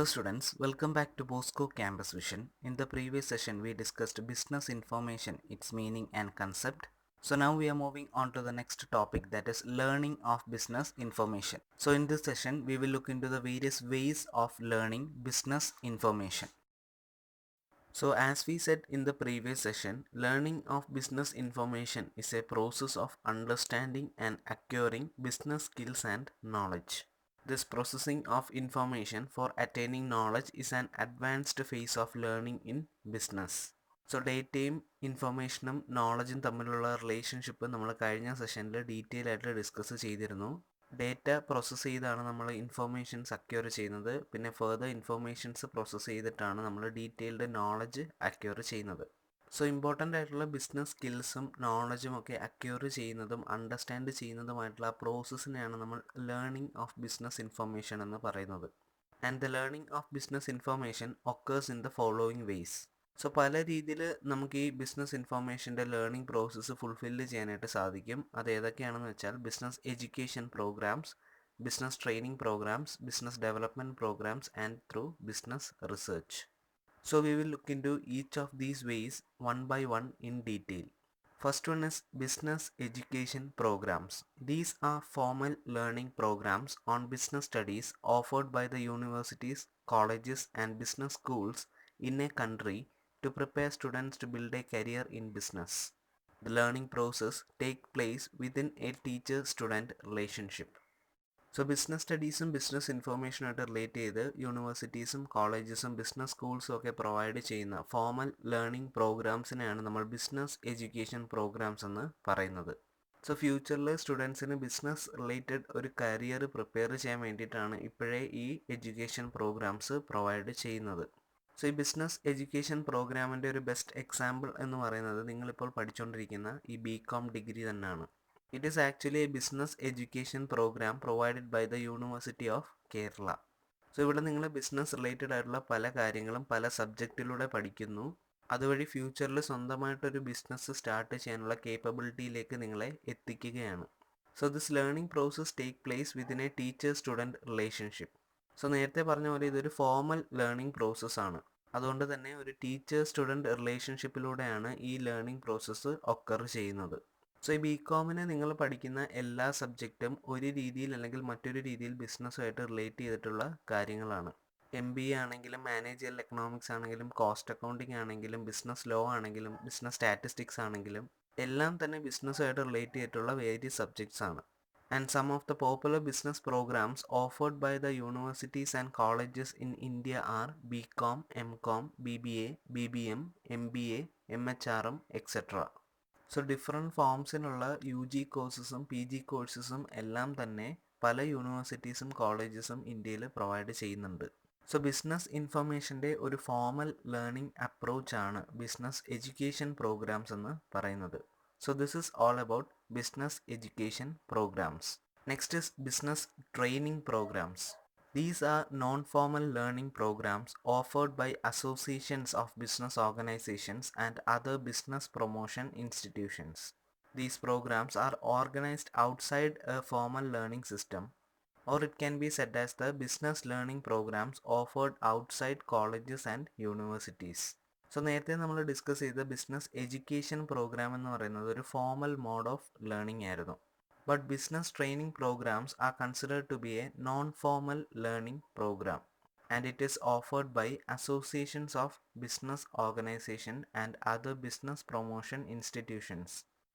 students, welcome back to Bosco Campus Vision. In the previous session, we discussed business information, its meaning and concept. So now we are moving on to the next topic, that is learning of business information. So in this session, we will look into the various ways of learning business information. So as we said in the previous session, learning of business information is a process of understanding and acquiring business skills and knowledge. This processing of information for attaining knowledge is an advanced phase of learning in business. So ഡേറ്റയും ഇൻഫർമേഷനും നോളജും തമ്മിലുള്ള relationship നമ്മൾ കഴിഞ്ഞ സെഷനിൽ detail ആയിട്ട് discuss ചെയ്തിരുന്നു. Data process ചെയ്താണ് നമ്മൾ informations acquire ചെയ്യുന്നത്. പിന്നെ ഫെർദർ ഇൻഫർമേഷൻസ് പ്രോസസ്സ് ചെയ്തിട്ടാണ് നമ്മൾ ഡീറ്റെയിൽഡ് നോളജ് അക്വയർ ചെയ്യുന്നത്. സോ ഇമ്പോർട്ടൻ്റ് ആയിട്ടുള്ള ബിസിനസ് സ്കിൽസും നോളജും ഒക്കെ അക്വയർ ചെയ്യുന്നതും അണ്ടർസ്റ്റാൻഡ് ചെയ്യുന്നതുമായിട്ടുള്ള ആ പ്രോസസ്സിനെയാണ് നമ്മൾ ലേണിംഗ് ഓഫ് ബിസിനസ് ഇൻഫർമേഷൻ എന്ന് പറയുന്നത്. And the learning of business information occurs in the following ways. So പല രീതിയിൽ നമുക്ക് ഈ ബിസിനസ് ഇൻഫർമേഷൻ്റെ ലേണിംഗ് പ്രോസസ്സ് ഫുൾഫില്ല് ചെയ്യാനായിട്ട് സാധിക്കും. അത് ഏതൊക്കെയാണെന്ന് വെച്ചാൽ business education programmes, business training programmes, business development programmes and through business research. So we will look into each of these ways one by one in detail. First one is business education programs. These are formal learning programs on business studies offered by the universities, colleges and business schools in a country to prepare students to build a career in business. The learning process takes place within a teacher-student relationship. So business സ്റ്റഡീസും business ഇൻഫർമേഷനായിട്ട് relate ചെയ്ത് യൂണിവേഴ്സിറ്റീസും കോളേജസും business സ്കൂൾസും ഒക്കെ provide ചെയ്യുന്ന formal learning പ്രോഗ്രാംസിനെയാണ് നമ്മൾ business education programmes എന്ന് പറയുന്നത്. So ഫ്യൂച്ചറിൽ സ്റ്റുഡൻസിന് business related ഒരു career prepare ചെയ്യാൻ വേണ്ടിയിട്ടാണ് ഇപ്പോഴേ ഈ എഡ്യൂക്കേഷൻ പ്രോഗ്രാംസ് പ്രൊവൈഡ് ചെയ്യുന്നത്. സോ ഈ ബിസിനസ് എഡ്യൂക്കേഷൻ പ്രോഗ്രാമിൻ്റെ ഒരു ബെസ്റ്റ് എക്സാമ്പിൾ എന്ന് പറയുന്നത് നിങ്ങളിപ്പോൾ പഠിച്ചുകൊണ്ടിരിക്കുന്ന ഈ BCom ഡിഗ്രി തന്നെയാണ്. It is actually a business education program provided by the University of Kerala. So ഇവിടെ നിങ്ങൾ ബിസിനസ് റിലേറ്റഡ് ആയിട്ടുള്ള പല കാര്യങ്ങളും പല സബ്ജക്റ്റിലൂടെ പഠിക്കുന്നു. അതുവഴി ഫ്യൂച്ചറിൽ സ്വന്തമായിട്ടൊരു ബിസിനസ് സ്റ്റാർട്ട് ചെയ്യാനുള്ള കേപ്പബിലിറ്റിയിലേക്ക് നിങ്ങളെ എത്തിക്കുകയാണ്. So this learning process take place within A teacher student relationship. So നേരത്തെ പറഞ്ഞ പോലെ ഇതൊരു ഫോർമൽ ലേണിംഗ് പ്രോസസ്സാണ്. അതുകൊണ്ട് തന്നെ ഒരു ടീച്ചർ സ്റ്റുഡൻറ്റ് റിലേഷൻഷിപ്പിലൂടെയാണ് ഈ ലേണിംഗ് പ്രോസസ്സ് ഒക്കർ ചെയ്യുന്നത്. സോ ഈ BComനെ നിങ്ങൾ പഠിക്കുന്ന എല്ലാ സബ്ജക്റ്റും ഒരു രീതിയിൽ അല്ലെങ്കിൽ മറ്റൊരു രീതിയിൽ ബിസിനസ്സുമായിട്ട് റിലേറ്റ് ചെയ്തിട്ടുള്ള കാര്യങ്ങളാണ്. MBA ആണെങ്കിലും മാനേജിയൽ എക്കണോമിക്സ് ആണെങ്കിലും കോസ്റ്റ് അക്കൗണ്ടിങ് ആണെങ്കിലും ബിസിനസ് ലോ ആണെങ്കിലും ബിസിനസ് സ്റ്റാറ്റിസ്റ്റിക്സ് ആണെങ്കിലും എല്ലാം തന്നെ ബിസിനസ്സുമായിട്ട് റിലേറ്റ് ചെയ്തിട്ടുള്ള വേരിയസ് സബ്ജക്ട്സ് ആണ്. And some of the popular business programmes offered by the universities and colleges in India R BCom, MCom, BBA, BBM, MBA, MHRM, etc. So different ഫോംസിനുള്ള UG കോഴ്സസും PG കോഴ്സസും എല്ലാം തന്നെ പല യൂണിവേഴ്സിറ്റീസും കോളേജസും ഇന്ത്യയിൽ provide ചെയ്യുന്നുണ്ട്. So business ഇൻഫർമേഷൻ്റെ ഒരു formal learning അപ്രോച്ചാണ് business education programmes എന്ന് പറയുന്നത്. So this is all about business education programmes. Next is business training programmes. These are non-formal learning programs offered by associations of business organizations and other business promotion institutions. These programs are organized outside a formal learning system, or it can be said as the business learning programs offered outside colleges and universities. So നേരത്തെ നമ്മൾ discuss ചെയ്ത business education programme എന്ന് പറയുന്നത് ഒരു formal mode of learning ആയിരുന്നു. But business training programs are considered to be a non-formal learning program, and it is offered by associations of business organization and other business promotion institutions.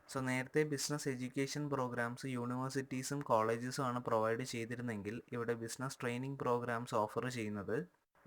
So നേരത്തെ business education programmes യൂണിവേഴ്സിറ്റീസും കോളേജസും ആണ് provide ചെയ്തിരുന്നെങ്കിൽ ഇവിടെ business training programmes offer ചെയ്യുന്നത്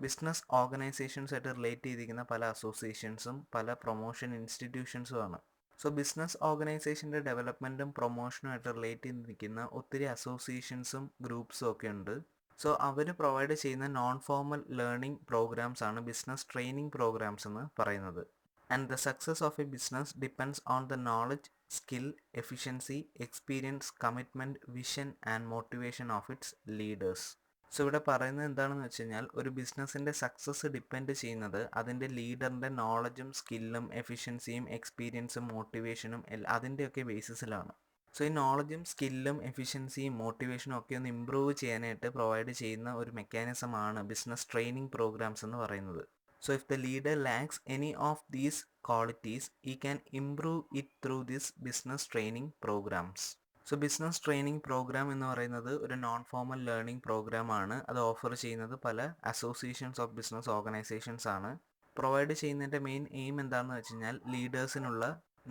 business organisations ആയിട്ട് relate ചെയ്തിരിക്കുന്ന പല അസോസിയേഷൻസും പല promotion ഇൻസ്റ്റിറ്റ്യൂഷൻസും ആണ്. സോ ബിസിനസ് ഓർഗനൈസേഷൻ്റെ ഡെവലപ്മെൻറ്റും പ്രൊമോഷനുമായിട്ട് റിലേറ്റ് ചെയ്തിരിക്കുന്ന ഒത്തിരി അസോസിയേഷൻസും ഗ്രൂപ്പ്സും ഒക്കെ ഉണ്ട്. സോ അവർ പ്രൊവൈഡ് ചെയ്യുന്ന നോൺ ഫോർമൽ ലേണിംഗ് പ്രോഗ്രാംസ് ആണ് ബിസിനസ് ട്രെയിനിങ് പ്രോഗ്രാംസ് എന്ന് പറയുന്നത്. And the success of A business depends on the knowledge, skill, efficiency, experience, commitment, vision and motivation of its leaders. So ഇവിടെ പറയുന്നത് എന്താണെന്ന് വെച്ച് കഴിഞ്ഞാൽ ഒരു ബിസിനസ്സിൻ്റെ സക്സസ് ഡിപ്പെൻഡ് ചെയ്യുന്നത് അതിൻ്റെ ലീഡറിൻ്റെ നോളജും സ്കില്ലും എഫിഷ്യൻസിയും എക്സ്പീരിയൻസും മോട്ടിവേഷനും അതിൻ്റെയൊക്കെ ബേസിസിലാണ്. സോ ഈ നോളജും സ്കില്ലും എഫിഷ്യൻസിയും മോട്ടിവേഷനും ഒക്കെ ഒന്ന് ഇമ്പ്രൂവ് ചെയ്യാനായിട്ട് പ്രൊവൈഡ് ചെയ്യുന്ന ഒരു മെക്കാനിസമാണ് ബിസിനസ് ട്രെയിനിങ് പ്രോഗ്രാംസ് എന്ന് പറയുന്നത്. So if the leader lacks any of these qualities he can improve it through this business training programs. So business training programme എന്ന് പറയുന്നത് ഒരു നോൺ ഫോമൽ ലേണിംഗ് പ്രോഗ്രാം ആണ്. അത് ഓഫർ ചെയ്യുന്നത് പല അസോസിയേഷൻസ് ഓഫ് ബിസിനസ് ഓർഗനൈസേഷൻസ് ആണ്. Provide ചെയ്യുന്നതിൻ്റെ main aim എന്താണെന്ന് വെച്ച് കഴിഞ്ഞാൽ ലീഡേഴ്സിനുള്ള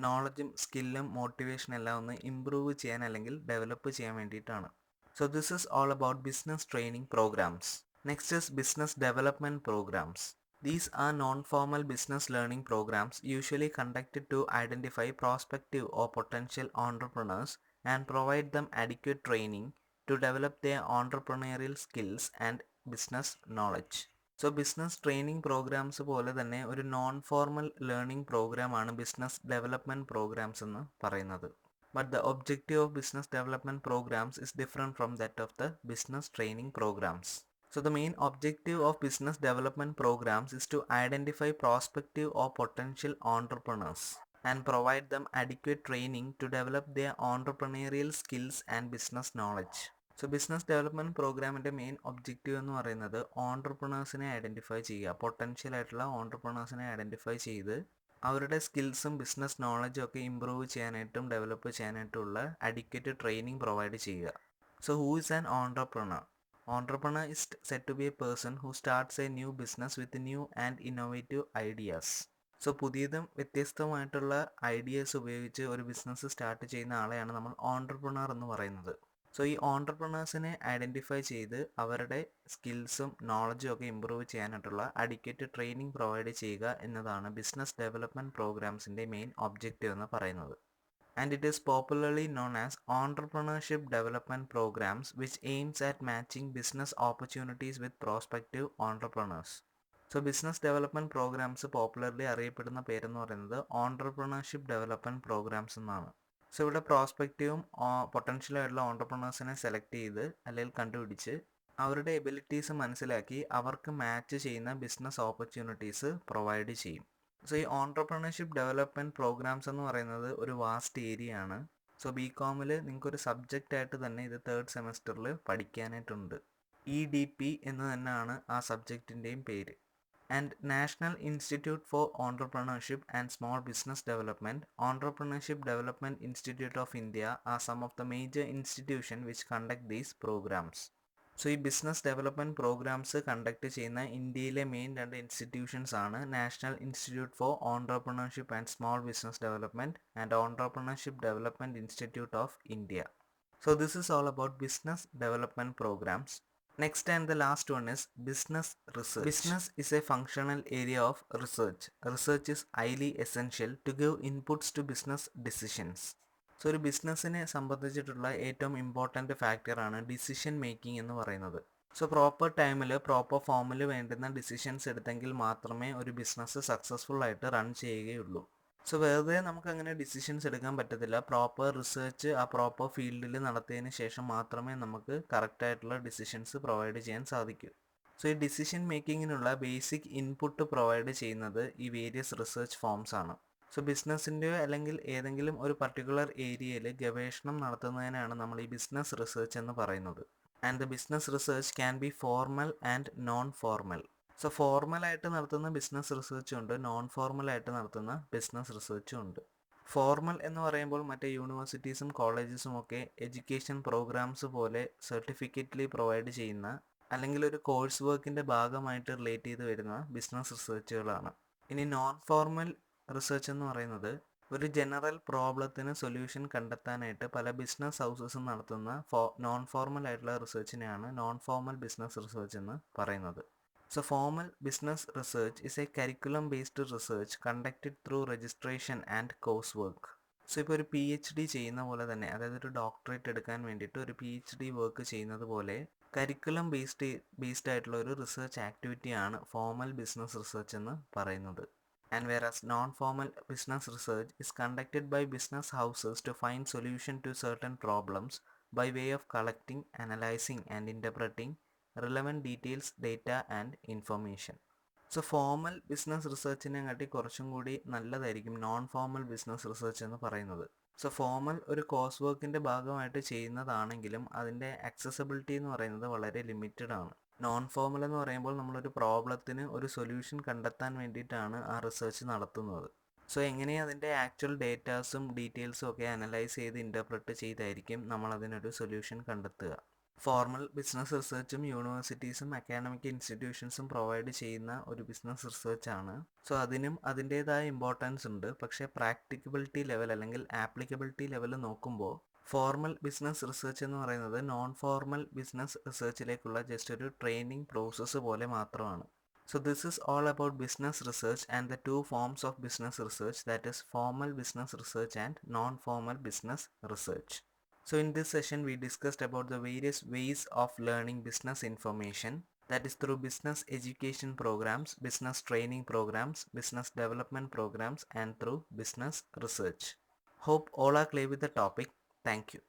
നോളജും സ്കില്ലും മോട്ടിവേഷൻ എല്ലാം ഒന്ന് ഇമ്പ്രൂവ് ചെയ്യാൻ അല്ലെങ്കിൽ ഡെവലപ്പ് ചെയ്യാൻ വേണ്ടിയിട്ടാണ്. So this is all about business training programmes. Next is business development programmes. These are non-formal business learning programs usually conducted to identify prospective or potential entrepreneurs and provide them adequate training to develop their entrepreneurial skills and business knowledge. So business training programmes പോലെ തന്നെ ഒരു non formal learning പ്രോഗ്രാമാണ് business development programmes എന്ന് പറയുന്നത്. But the objective of business development programmes is different from that of the business training programmes. So the main objective of business development programs is to identify prospective or potential entrepreneurs and provide them adequate training to develop their entrepreneurial skills and business knowledge. So business development പ്രോഗ്രാമിൻ്റെ main objective എന്ന് പറയുന്നത് ഓൺട്രപ്രണേഴ്സിനെ identify ചെയ്യുക, potential ആയിട്ടുള്ള ഓൺട്രപ്രണേഴ്സിനെ identify ചെയ്ത് അവരുടെ സ്കിൽസും business നോളജും ഒക്കെ improve ചെയ്യാനായിട്ടും ഡെവലപ്പ് ചെയ്യാനായിട്ടുള്ള അഡിക്വേറ്റ് ട്രെയിനിങ് പ്രൊവൈഡ് ചെയ്യുക. So who is an entrepreneur? Entrepreneur is said to be a person who starts a new business with new and innovative ideas. So പുതിയതും വ്യത്യസ്തമായിട്ടുള്ള ഐഡിയാസ് ഉപയോഗിച്ച് ഒരു ബിസിനസ് സ്റ്റാർട്ട് ചെയ്യുന്ന ആളെയാണ് നമ്മൾ entrepreneur എന്ന് പറയുന്നത്. സോ ഈ ഓൺട്രപ്രണേഴ്സിനെ ഐഡൻറ്റിഫൈ ചെയ്ത് അവരുടെ സ്കിൽസും നോളജും ഒക്കെ ഇമ്പ്രൂവ് ചെയ്യാനായിട്ടുള്ള അഡിക്വേറ്റ് ട്രെയിനിങ് പ്രൊവൈഡ് ചെയ്യുക എന്നതാണ് ബിസിനസ് ഡെവലപ്മെൻറ്റ് പ്രോഗ്രാംസിൻ്റെ മെയിൻ ഒബ്ജക്റ്റീവ് എന്ന് പറയുന്നത്. And it is popularly known as entrepreneurship development programs, which aims at matching business opportunities with prospective entrepreneurs. So business development programmes popularly അറിയപ്പെടുന്ന പേരെന്ന് പറയുന്നത് entrepreneurship development programmes എന്നാണ്. So ഇവിടെ പ്രോസ്പെക്റ്റീവും പൊട്ടൻഷ്യലായിട്ടുള്ള ഓൺട്രപ്രണേഴ്സിനെ select ചെയ്ത് അല്ലെങ്കിൽ കണ്ടുപിടിച്ച് അവരുടെ എബിലിറ്റീസ് മനസ്സിലാക്കി അവർക്ക് മാച്ച് ചെയ്യുന്ന ബിസിനസ് ഓപ്പർച്യൂണിറ്റീസ് പ്രൊവൈഡ് ചെയ്യും. സോ ഈ ഓൺട്രപ്രണർഷിപ്പ് ഡെവലപ്മെൻറ്റ് പ്രോഗ്രാംസ് എന്ന് പറയുന്നത് ഒരു വാസ്റ്റ് ഏരിയ ആണ്. സോ ബികോമിൽ നിങ്ങൾക്കൊരു സബ്ജക്റ്റ് ആയിട്ട് തന്നെ ഇത് 3rd സെമസ്റ്ററിൽ പഠിക്കാനായിട്ടുണ്ട്. EDP എന്ന് തന്നെയാണ് ആ സബ്ജക്റ്റിൻ്റെയും പേര്. And national institute for entrepreneurship and small business development, entrepreneurship development institute of India are some of the major institution which conduct these programmes. So ഈ ബിസിനസ് ഡെവലപ്മെൻറ്റ് പ്രോഗ്രാംസ് കണ്ടക്ട് ചെയ്യുന്ന ഇന്ത്യയിലെ main 2 institutions ആണ് national institute for entrepreneurship and small business development and entrepreneurship development institute of India. So this is all about business development programmes. Next and the last one is business research. Business is a functional area of research. Research is highly essential to give inputs to business decisions. So ഒരു ബിസിനസ്സിനെ സംബന്ധിച്ചിട്ടുള്ള ഏറ്റവും important ഫാക്ടറാണ് decision making എന്ന് പറയുന്നത്. So proper ടൈമിൽ proper ഫോമിൽ വേണ്ടുന്ന ഡിസിഷൻസ് എടുത്തെങ്കിൽ മാത്രമേ ഒരു ബിസിനസ് സക്സസ്ഫുൾ ആയിട്ട് റൺ ചെയ്യുകയുള്ളൂ. സോ വെറുതെ നമുക്ക് അങ്ങനെ ഡിസിഷൻസ് എടുക്കാൻ പറ്റത്തില്ല. പ്രോപ്പർ റിസർച്ച് ആ പ്രോപ്പർ ഫീൽഡിൽ നടത്തിയതിന് ശേഷം മാത്രമേ നമുക്ക് കറക്റ്റായിട്ടുള്ള ഡിസിഷൻസ് പ്രൊവൈഡ് ചെയ്യാൻ സാധിക്കൂ. സോ ഈ ഡിസിഷൻ മേക്കിങ്ങിനുള്ള ബേസിക് ഇൻപുട്ട് പ്രൊവൈഡ് ചെയ്യുന്നത് ഈ വേരിയസ് റിസർച്ച് ഫോംസ് ആണ്. സോ ബിസിനസ്സിൻ്റെയോ അല്ലെങ്കിൽ ഏതെങ്കിലും ഒരു പർട്ടിക്കുലർ ഏരിയയിൽ ഗവേഷണം നടത്തുന്നതിനാണ് നമ്മൾ ഈ ബിസിനസ് റിസർച്ച് എന്ന് പറയുന്നത്. And the business research can be formal and non formal. So ഫോർമലായിട്ട് നടത്തുന്ന ബിസിനസ് റിസർച്ചും ഉണ്ട്, നോൺ ഫോർമലായിട്ട് നടത്തുന്ന ബിസിനസ് റിസർച്ചും ഉണ്ട്. ഫോർമൽ എന്ന് പറയുമ്പോൾ മറ്റേ യൂണിവേഴ്സിറ്റീസും കോളേജസും ഒക്കെ എഡ്യൂക്കേഷൻ പ്രോഗ്രാംസ് പോലെ സർട്ടിഫിക്കറ്റ്ലി പ്രൊവൈഡ് ചെയ്യുന്ന അല്ലെങ്കിൽ ഒരു കോഴ്സ് വർക്കിൻ്റെ ഭാഗമായിട്ട് റിലേറ്റ് ചെയ്ത് വരുന്ന ബിസിനസ് റിസർച്ചുകളാണ്. ഇനി നോൺ ഫോർമൽ റിസർച്ച് എന്ന് പറയുന്നത് ഒരു ജനറൽ പ്രോബ്ലത്തിന് സൊല്യൂഷൻ കണ്ടെത്താനായിട്ട് പല ബിസിനസ് ഹൗസസും നടത്തുന്ന നോൺ ഫോർമൽ ആയിട്ടുള്ള റിസർച്ചിനെയാണ് നോൺ ഫോർമൽ ബിസിനസ് റിസർച്ച് എന്ന് പറയുന്നത്. So formal business research is A curriculum based research conducted through registration and course work. So ഇപ്പോൾ ഒരു PhD ചെയ്യുന്ന പോലെ തന്നെ, അതായത് ഒരു ഡോക്ടറേറ്റ് എടുക്കാൻ വേണ്ടിയിട്ട് ഒരു PhD വർക്ക് ചെയ്യുന്നത് പോലെ കരിക്കുലം ബേസ്ഡ് ആയിട്ടുള്ള ഒരു റിസർച്ച് ആക്ടിവിറ്റിയാണ് ഫോർമൽ ബിസിനസ് റിസർച്ച് എന്ന് പറയുന്നത്. And whereas non-formal business research is conducted by business houses to find solution to certain problems by way of collecting, analyzing and interpreting relevant details, data and information. So formal business റിസർച്ചിനെ കാട്ടി കുറച്ചും കൂടി നല്ലതായിരിക്കും non formal business research എന്ന് പറയുന്നത്. So formal ഒരു course വർക്കിൻ്റെ ഭാഗമായിട്ട് ചെയ്യുന്നതാണെങ്കിലും അതിൻ്റെ ആക്സസിബിലിറ്റി എന്ന് പറയുന്നത് വളരെ ലിമിറ്റഡ് ആണ്. നോൺ ഫോർമൽ എന്ന് പറയുമ്പോൾ നമ്മളൊരു പ്രോബ്ലത്തിന് ഒരു സൊല്യൂഷൻ കണ്ടെത്താൻ വേണ്ടിയിട്ടാണ് ആ റിസർച്ച് നടത്തുന്നത്. സോ എങ്ങനെ അതിൻ്റെ ആക്ച്വൽ ഡേറ്റാസും ഡീറ്റെയിൽസും ഒക്കെ അനലൈസ് ചെയ്ത് ഇൻ്റർപ്രറ്റ് ചെയ്തായിരിക്കും നമ്മൾ അതിനൊരു സൊല്യൂഷൻ കണ്ടെത്തുക. ഫോർമൽ ബിസിനസ് റിസർച്ചും യൂണിവേഴ്സിറ്റീസും അക്കാഡമിക് ഇൻസ്റ്റിറ്റ്യൂഷൻസും പ്രൊവൈഡ് ചെയ്യുന്ന ഒരു ബിസിനസ് റിസർച്ചാണ്. സോ അതിനും അതിൻ്റേതായ ഇമ്പോർട്ടൻസ് ഉണ്ട്. പക്ഷേ പ്രാക്ടിക്കബിലിറ്റി ലെവൽ അല്ലെങ്കിൽ ആപ്ലിക്കബിലിറ്റി ലെവൽ നോക്കുമ്പോൾ ഫോർമൽ ബിസിനസ് റിസർച്ച് എന്ന് പറയുന്നത് നോൺ ഫോർമൽ ബിസിനസ് റിസർച്ചിലേക്കുള്ള ജസ്റ്റ് ഒരു ട്രെയിനിങ് പ്രോസസ്സ് പോലെ മാത്രമാണ്. So this is all about business research and the two forms of business research, that is formal business research and non-formal business research. So in this session we discussed about the various ways of learning business information, that is through business education programs, business training programs, business development programs and through business research. Hope all are clear with the topic. Thank you.